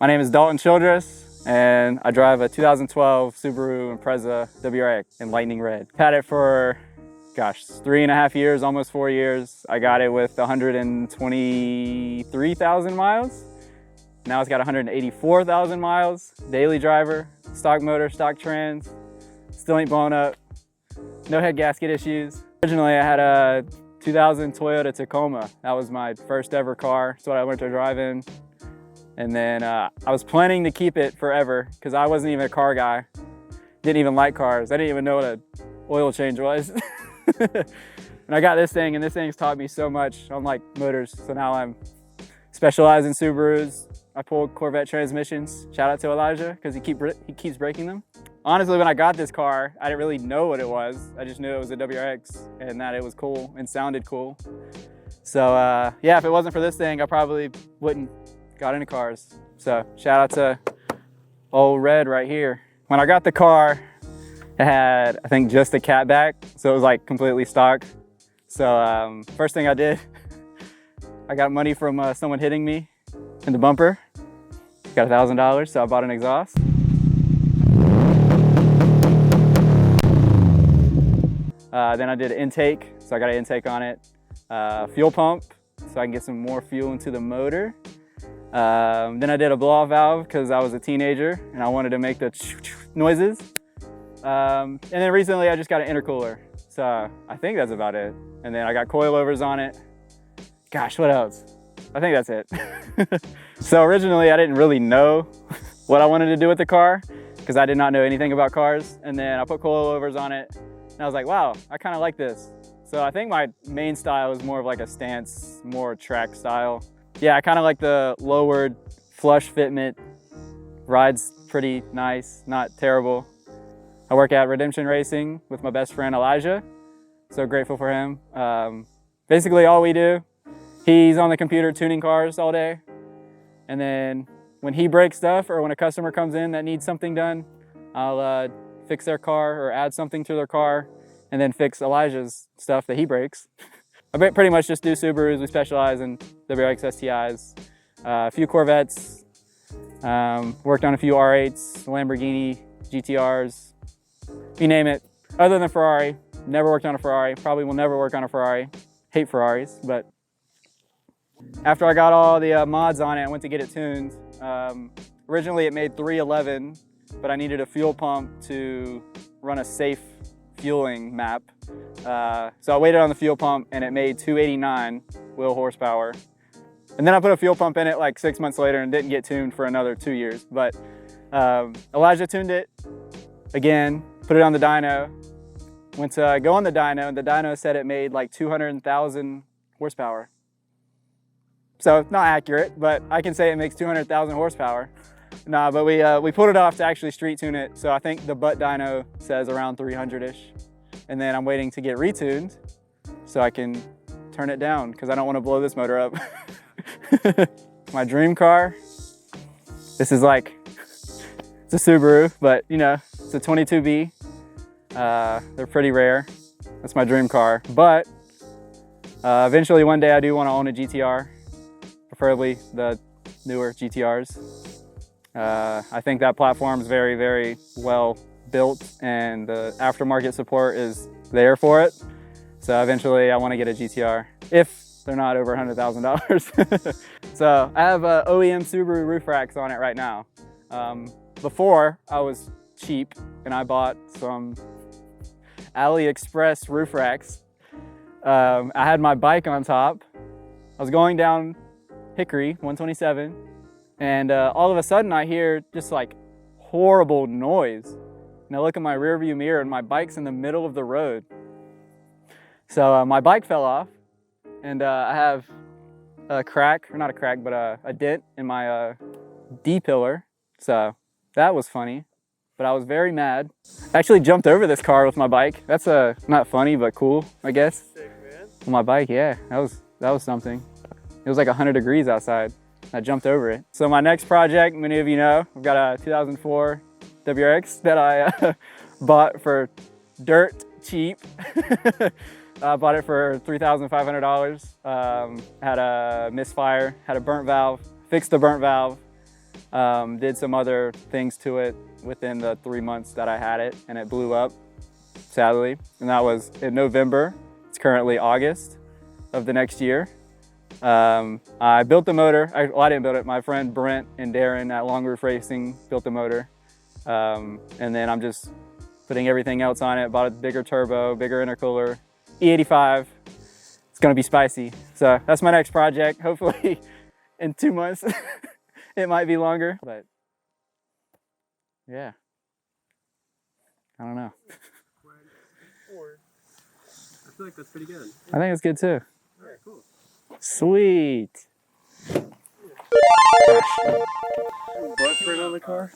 My name is Daltons and I drive a 2012 Subaru Impreza WRX in lightning red. Had it for, gosh, 3.5 years, almost 4 years. I got it with 123,000 miles. Now it's got 184,000 miles. Daily driver, stock motor, stock trans, still ain't blown up. No head gasket issues. Originally I had a 2000 Toyota Tacoma. That was my first ever car. That's what I learned to drive in. And then I was planning to keep it forever because I wasn't even a car guy. Didn't even like cars. I didn't even know what an oil change was. And I got this thing, and this thing's taught me so much on like motors. So now I'm specialized in Subarus. I pull Corvette transmissions. Shout out to Elijah because he keeps breaking them. Honestly, when I got this car, I didn't really know what it was. I just knew it was a WRX and that it was cool and sounded cool. So yeah, if it wasn't for this thing, I probably wouldn't got into cars. So shout out to old Red right here. When I got the car, it had, I think, just a cat back. So it was like completely stock. So first thing I did, I got money from someone hitting me in the bumper. Got $1,000, so I bought an exhaust. Then I did an intake, so I got an intake on it. Fuel pump, so I can get some more fuel into the motor. Then I did a blow-off valve because I was a teenager and I wanted to make the noises. And then recently I just got an intercooler. So I think that's about it. And then I got coilovers on it. Gosh, what else? I think that's it. So originally I didn't really know what I wanted to do with the car because I did not know anything about cars. And then I put coilovers on it and I was like, wow, I kind of like this. So I think my main style is more of like a stance, more track style. Yeah, I kind of like the lowered flush fitment. Rides pretty nice, not terrible. I work at Redemption Racing with my best friend Elijah. So grateful for him. Basically all we do, he's on the computer tuning cars all day. And then when he breaks stuff or when a customer comes in that needs something done, I'll fix their car or add something to their car and then fix Elijah's stuff that he breaks. I pretty much just do Subarus. We specialize in WRX STIs, a few Corvettes, worked on a few R8s, Lamborghini, GTRs, you name it. Other than Ferrari, never worked on a Ferrari, probably will never work on a Ferrari. Hate Ferraris, but after I got all the mods on it, I went to get it tuned. Originally it made 311, but I needed a fuel pump to run a safe fueling map. So I waited on the fuel pump and it made 289 wheel horsepower. And then I put a fuel pump in it like 6 months later and didn't get tuned for another 2 years. But Elijah tuned it again, put it on the dyno, went to go on the dyno, and the dyno said it made like 200,000 horsepower. So it's not accurate, but I can say it makes 200,000 horsepower. Nah, but we pulled it off to actually street tune it. So I think the butt dyno says around 300-ish. And then I'm waiting to get retuned so I can turn it down because I don't want to blow this motor up. My dream car, this is like, it's a Subaru, but you know, it's a 22B. They're pretty rare. That's my dream car. But eventually one day I do want to own a GTR, preferably the newer GTRs. I think that platform is very, very well built and the aftermarket support is there for it. So eventually I want to get a GTR if they're not over $100,000. So I have OEM Subaru roof racks on it right now. Before I was cheap and I bought some AliExpress roof racks. I had my bike on top. I was going down Hickory 127 and all of a sudden I hear just like horrible noise. And I look in my rear view mirror and my bike's in the middle of the road. So my bike fell off and I have a crack, or not a crack, but a dent in my D-pillar. So that was funny, but I was very mad. I actually jumped over this car with my bike. That's not funny, but cool, I guess. Sick, man. On my bike, yeah, that was something. It was like 100 degrees outside. I jumped over it. So my next project, many of you know, I've got a 2004 WRX that I bought for dirt cheap. I bought it for $3,500. Had a misfire, had a burnt valve, fixed the burnt valve. Did some other things to it within the 3 months that I had it, and it blew up, sadly. And that was in November. It's currently August of the next year. I built the motor. Well, I didn't build it. My friend Brent and Darren at Long Roof Racing built the motor. And then I'm just putting everything else on it. Bought a bigger turbo, bigger intercooler, E85. It's gonna be spicy. So that's my next project. Hopefully in 2 months. It might be longer, but yeah. I don't know. I feel like that's pretty good. I think it's good too. All right, cool. Sweet. Butt print on the car?